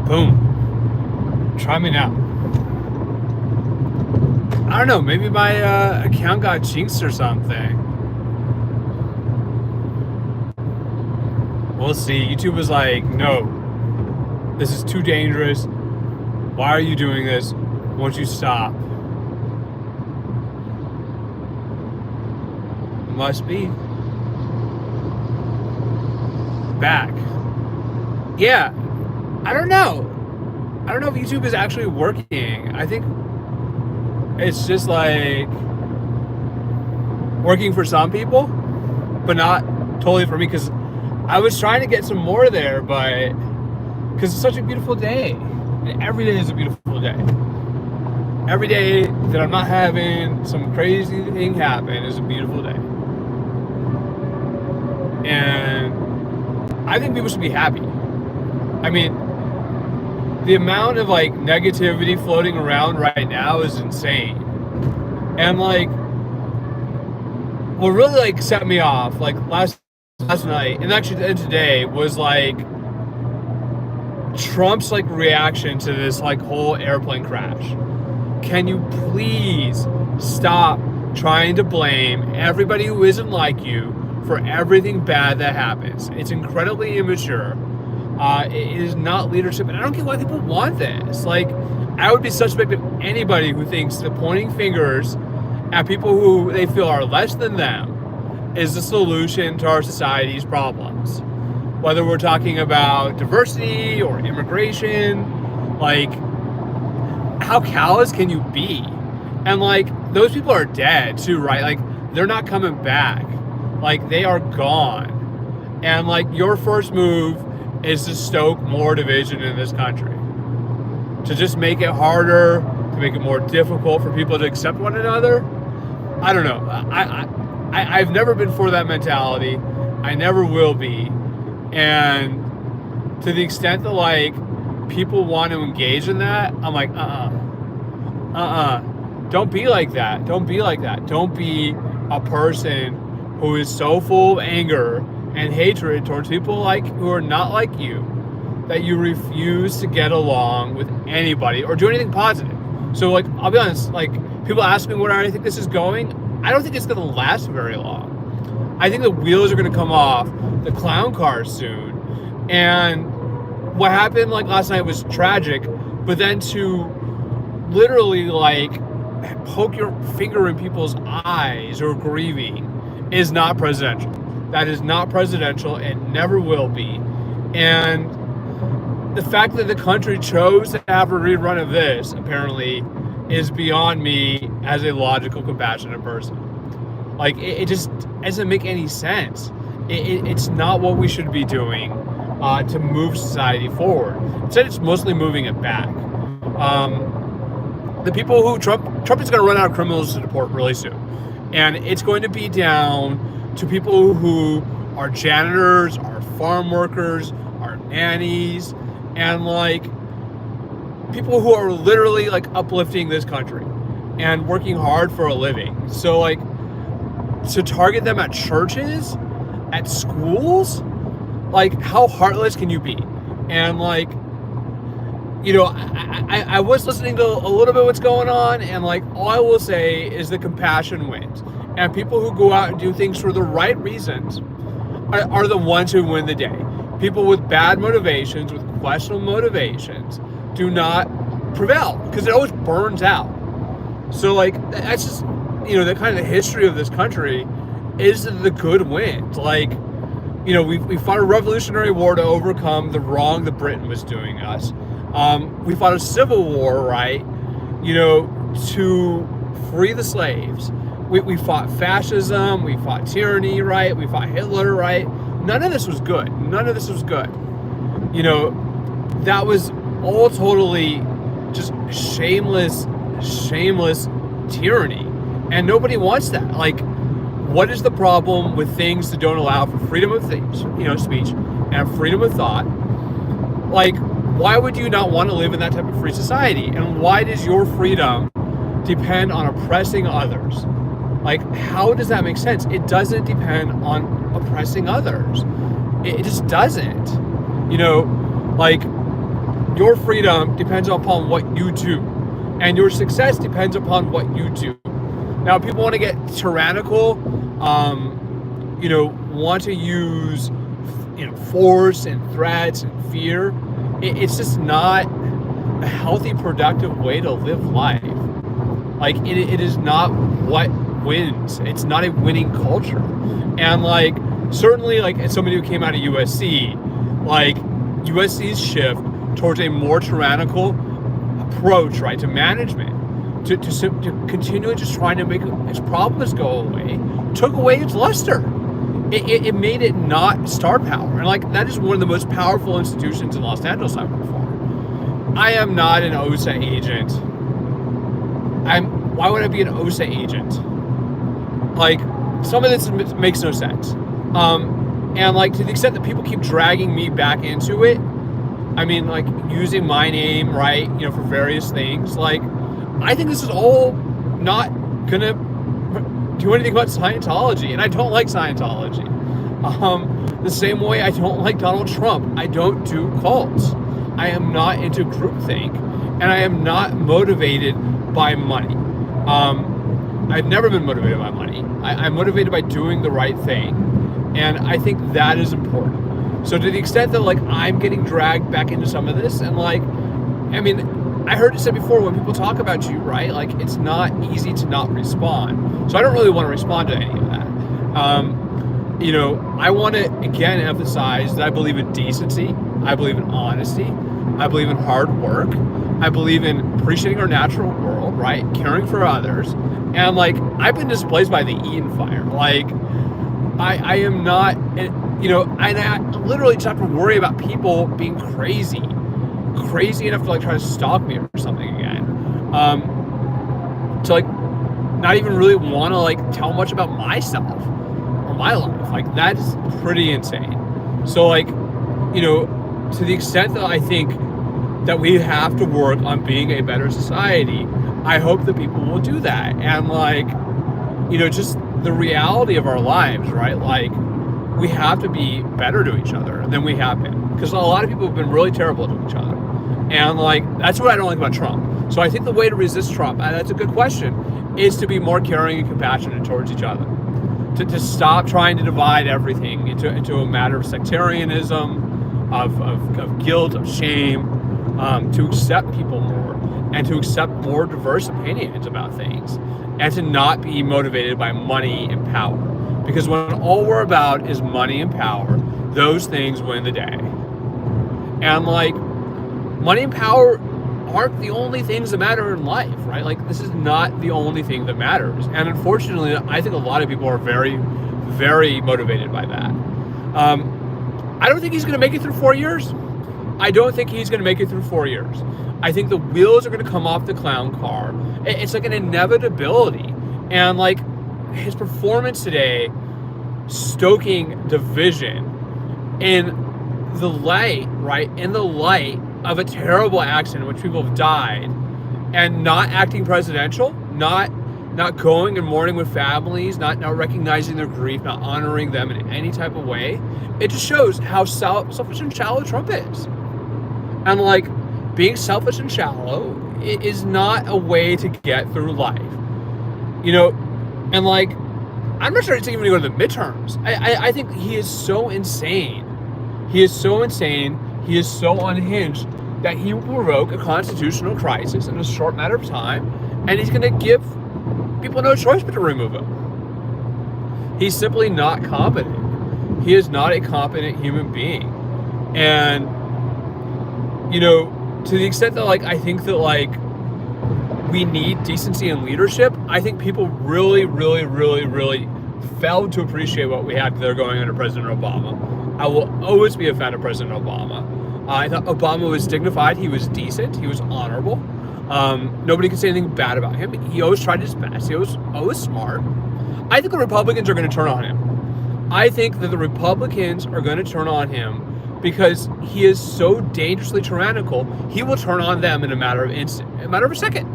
Boom. Try me now. I don't know, maybe my account got jinxed or something. We'll see. YouTube was like, no, this is too dangerous. Why are you doing this? Won't you stop? Must be. Back. Yeah. I don't know. I don't know if YouTube is actually working. I think it's just like working for some people, but not totally for me, because I was trying to get some more there, but because it's such a beautiful day. And every day is a beautiful day. Every day that I'm not having some crazy thing happen is a beautiful day. And I think people should be happy. I mean, the amount of like negativity floating around right now is insane. And like, what really like set me off like last night and actually today was like Trump's like reaction to this like whole airplane crash. Can you please stop trying to blame everybody who isn't like you for everything bad that happens? It's incredibly immature. It is not leadership, and I don't get why people want this. Like, I would be suspect of anybody who thinks that pointing fingers at people who they feel are less than them is the solution to our society's problems. Whether we're talking about diversity or immigration, like, how callous can you be? And like, those people are dead too, right? Like, they're not coming back. Like, they are gone. And like, your first move is to stoke more division in this country, to just make it harder, to make it more difficult for people to accept one another. I don't know. I've never been for that mentality. I never will be. And to the extent that like people want to engage in that, I'm like, don't be like that. Don't be like that. Don't be a person who is so full of anger and hatred towards people like who are not like you, that you refuse to get along with anybody or do anything positive. So like, I'll be honest, like, people ask me where I think this is going. I don't think it's going to last very long. I think the wheels are going to come off the clown cars soon. And what happened like last night was tragic, but then to literally like poke your finger in people's eyes or grieving is not presidential. That is not presidential. It never will be. And the fact that the country chose to have a rerun of this, apparently, is beyond me as a logical, compassionate person. Like, it just doesn't make any sense. It's not what we should be doing to move society forward. Instead, it's mostly moving it back. The people who Trump is going to run out of criminals to deport really soon. And it's going to be down to people who are janitors, are farm workers, are nannies, and like people who are literally like uplifting this country and working hard for a living. So like, to target them at churches, at schools, like, how heartless can you be? And like, you know, I was listening to a little bit of what's going on, and like, all I will say is the compassion wins. And people who go out and do things for the right reasons are the ones who win the day. People with bad motivations, with questionable motivations, do not prevail, because it always burns out. So like, that's just, you know, the kind of the history of this country is that the good wins. Like, you know, we fought a revolutionary war to overcome the wrong that Britain was doing us. We fought a civil war, right? You know, to free the slaves. We fought fascism, we fought tyranny, right? We fought Hitler, right? None of this was good. None of this was good. You know, that was all totally just shameless tyranny. And nobody wants that. Like, what is the problem with things that don't allow for freedom of things, you know, speech and freedom of thought? Like, why would you not want to live in that type of free society? And why does your freedom depend on oppressing others? Like, how does that make sense? It doesn't depend on oppressing others. It just doesn't. You know, like, your freedom depends upon what you do, and your success depends upon what you do. Now, people want to get tyrannical, want to use, force and threats and fear. It's just not a healthy, productive way to live life. Like, it is not what wins. It's not a winning culture. And like, certainly, like, as somebody who came out of USC, like, USC's shift towards a more tyrannical approach, right, to management, to continually just trying to make its problems go away, took away its luster. It made it not star power. And like, that is one of the most powerful institutions in Los Angeles I work for. I am not an OSA agent. Why would I be an OSA agent? Like, some of this makes no sense. And like, to the extent that people keep dragging me back into it, I mean, like, using my name, right, for various things, like, I think this is all not gonna do anything about Scientology, and I don't like Scientology. The same way I don't like Donald Trump. I don't do cults. I am not into groupthink, and I am not motivated by money. I've never been motivated by money. I'm motivated by doing the right thing, and I think that is important. So to the extent that, like, I'm getting dragged back into some of this, and like, I mean, I heard it said before, when people talk about you, right, like, it's not easy to not respond. So I don't really want to respond to any of that. I want to, again, emphasize that I believe in decency. I believe in honesty. I believe in hard work. I believe in appreciating our natural world, right, caring for others. And like, I've been displaced by the Eden fire. Like, I am not, and I literally just have to worry about people being crazy enough to like try to stalk me or something again. To like not even really want to like tell much about myself or my life. Like, that's pretty insane. So like, to the extent that I think that we have to work on being a better society, I hope that people will do that. And like, just the reality of our lives, right? Like, we have to be better to each other than we have been, because a lot of people have been really terrible to each other. And like, that's what I don't like about Trump. So I think the way to resist Trump, and that's a good question, is to be more caring and compassionate towards each other. To stop trying to divide everything into a matter of sectarianism, of guilt, of shame, to accept people more, and to accept more diverse opinions about things, and to not be motivated by money and power. Because when all we're about is money and power, those things win the day. And like, money and power aren't the only things that matter in life, right? Like, this is not the only thing that matters. And unfortunately, I think a lot of people are very, very motivated by that. I don't think he's going to make it through 4 years. I don't think he's going to make it through 4 years. I think the wheels are going to come off the clown car. It's like an inevitability. And like, his performance today, stoking division in the light, right? In the light of a terrible accident in which people have died, and not acting presidential, not going and mourning with families, not recognizing their grief, not honoring them in any type of way. It just shows how selfish and shallow Trump is. And like, being selfish and shallow is not a way to get through life. And like, I'm not sure it's even going to go to the midterms. I think he is so insane. He is so insane. He is so unhinged that he will provoke a constitutional crisis in a short matter of time, and he's going to give people no choice but to remove him. He's simply not competent. He is not a competent human being. And, to the extent that, like, I think that, like, we need decency and leadership, I think people really, really, really, really failed to appreciate what we had there going under President Obama. I will always be a fan of President Obama. I thought Obama was dignified. He was decent. He was honorable. Nobody could say anything bad about him. He always tried his best. He was always smart. I think the Republicans are going to turn on him. I think that the Republicans are going to turn on him because he is so dangerously tyrannical. He will turn on them in a matter of a second.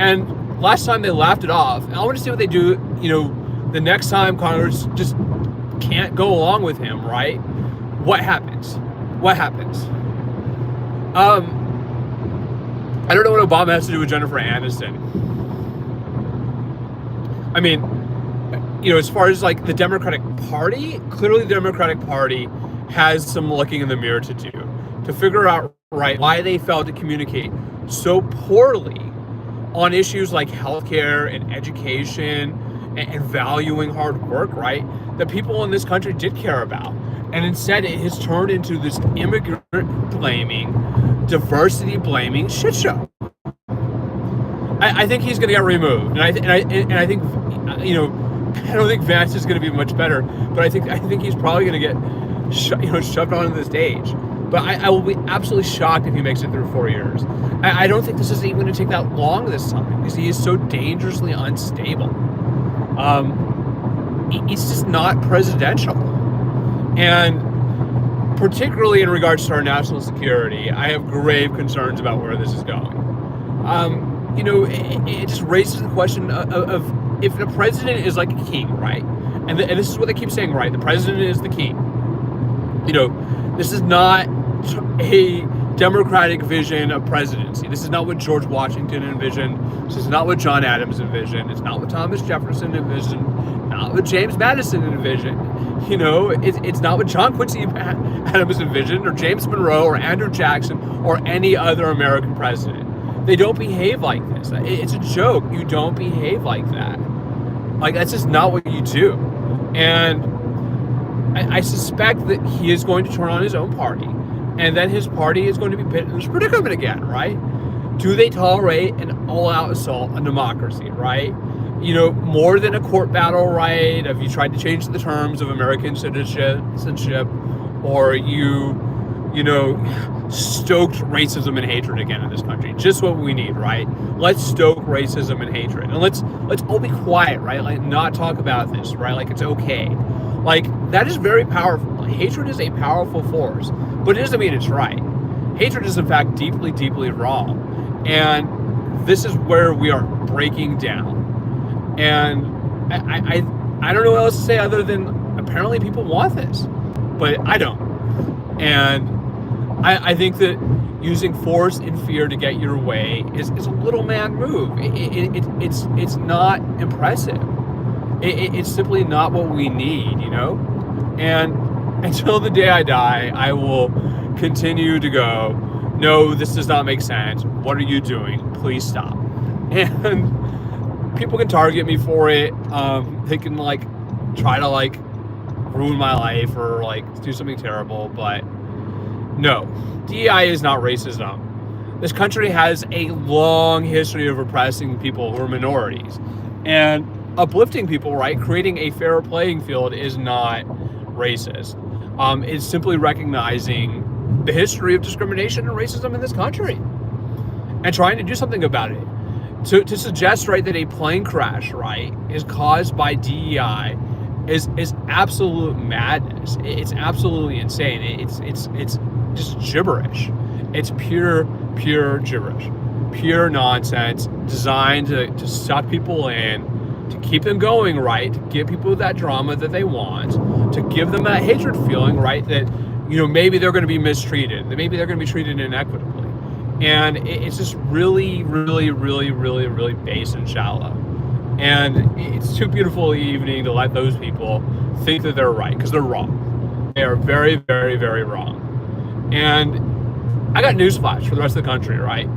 And last time they laughed it off. And I want to see what they do, the next time Congress just can't go along with him, right? What happens? I don't know what Obama has to do with Jennifer Aniston. I mean, as far as like the Democratic Party, clearly the Democratic Party has some looking in the mirror to do to figure out why they failed to communicate so poorly on issues like healthcare and education and valuing hard work, right? That people in this country did care about. And instead it has turned into this immigrant blaming, diversity blaming shit show. I think he's going to get removed. And I think, I don't think Vance is going to be much better, but I think he's probably going to get shoved onto the stage. But I will be absolutely shocked if he makes it through 4 years. I don't think this is even going to take that long this time because he is so dangerously unstable. It's just not presidential. And particularly in regards to our national security, I have grave concerns about where this is going. It just raises the question of if the president is like a king, right? And this is what they keep saying, right? The president is the king. This is not a democratic vision of presidency. This is not what George Washington envisioned. This is not what John Adams envisioned. It's not what Thomas Jefferson envisioned. Not what James Madison envisioned. It's not what John Quincy Adams envisioned, or James Monroe, or Andrew Jackson, or any other American president. They don't behave like this. It's a joke. You don't behave like that. Like, that's just not what you do. And I suspect that he is going to turn on his own party, and then his party is going to be put in this predicament again, right? Do they tolerate an all-out assault on democracy, right? More than a court battle, right? Have you tried to change the terms of American citizenship, or stoked racism and hatred again in this country? Just what we need, right? Let's stoke racism and hatred, and let's all be quiet, right? Like, not talk about this, right? Like, it's okay. Like, that is very powerful. Hatred is a powerful force, but it doesn't mean it's right. Hatred is, in fact, deeply, deeply wrong. And this is where we are breaking down. And I don't know what else to say other than apparently people want this, but I don't. And I think that using force and fear to get your way is a little man move. It's not impressive. It's simply not what we need, And until the day I die, I will continue to go, no, this does not make sense. What are you doing? Please stop. And people can target me for it. They can try to ruin my life or do something terrible, but no, DEI is not racism. This country has a long history of oppressing people who are minorities, and uplifting people, right? Creating a fairer playing field is not racist. It's simply recognizing the history of discrimination and racism in this country and trying to do something about it. To suggest, right, that a plane crash, right, is caused by DEI is absolute madness. It's absolutely insane. It's just gibberish. It's pure gibberish, pure nonsense designed to suck people in, to keep them going, right, to give people that drama that they want, to give them that hatred feeling, right, that maybe they're going to be mistreated, that maybe they're going to be treated inequitably. And it's just really, really, really, really, really base and shallow. And it's too beautiful an evening to let those people think that they're right, because they're wrong. They are very, very, very wrong. And I got newsflash for the rest of the country, right?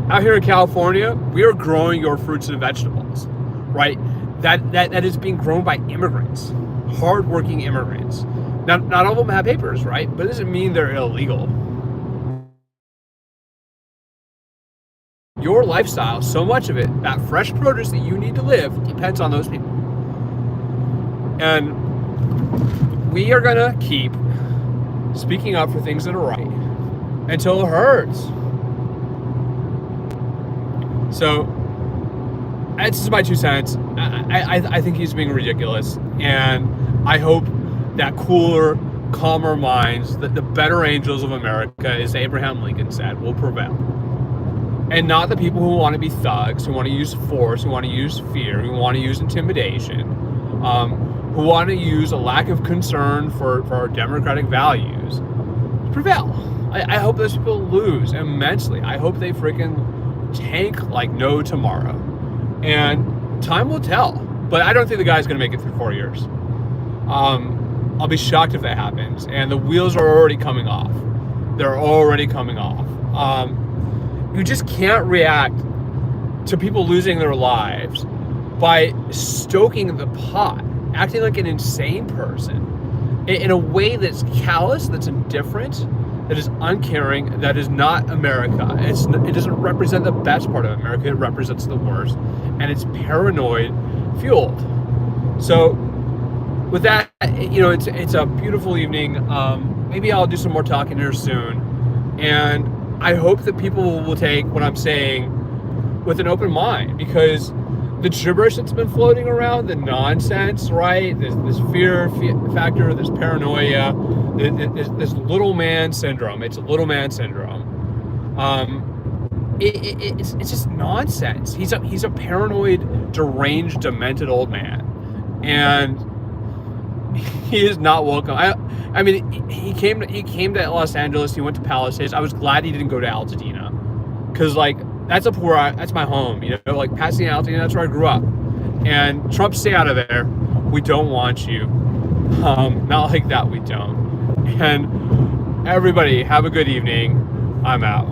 Out here in California, we are growing your fruits and vegetables, right? That is being grown by immigrants, hardworking immigrants. Now, not all of them have papers, right? But it doesn't mean they're illegal. Your lifestyle, so much of it, that fresh produce that you need to live, depends on those people. And we are going to keep speaking up for things that are right until it hurts. So, this is my 2 cents. I think he's being ridiculous, and I hope that cooler, calmer minds, that the better angels of America, as Abraham Lincoln said, will prevail. And not the people who want to be thugs, who want to use force, who want to use fear, who want to use intimidation, who want to use a lack of concern for our democratic values to prevail. I hope those people lose immensely. I hope they freaking tank like no tomorrow. And time will tell. But I don't think the guy's going to make it through 4 years. I'll be shocked if that happens. And the wheels are already coming off. They're already coming off. You just can't react to people losing their lives by stoking the pot, acting like an insane person in a way that's callous, that's indifferent, that is uncaring, that is not America. It doesn't represent the best part of America. It represents the worst, and it's paranoid fueled. So with that, it's a beautiful evening. Maybe I'll do some more talking here soon, and I hope that people will take what I'm saying with an open mind, because the gibberish that's been floating around, the nonsense, right? This fear factor, this paranoia, this little man syndrome. It's a little man syndrome. It's just nonsense. He's a paranoid, deranged, demented old man, and he is not welcome. I mean, he came to Los Angeles. He went to Palisades. I was glad he didn't go to Altadena, because like that's that's my home. Like Pasadena, Altadena. That's where I grew up. And Trump, stay out of there. We don't want you. Not like that. We don't. And everybody, have a good evening. I'm out.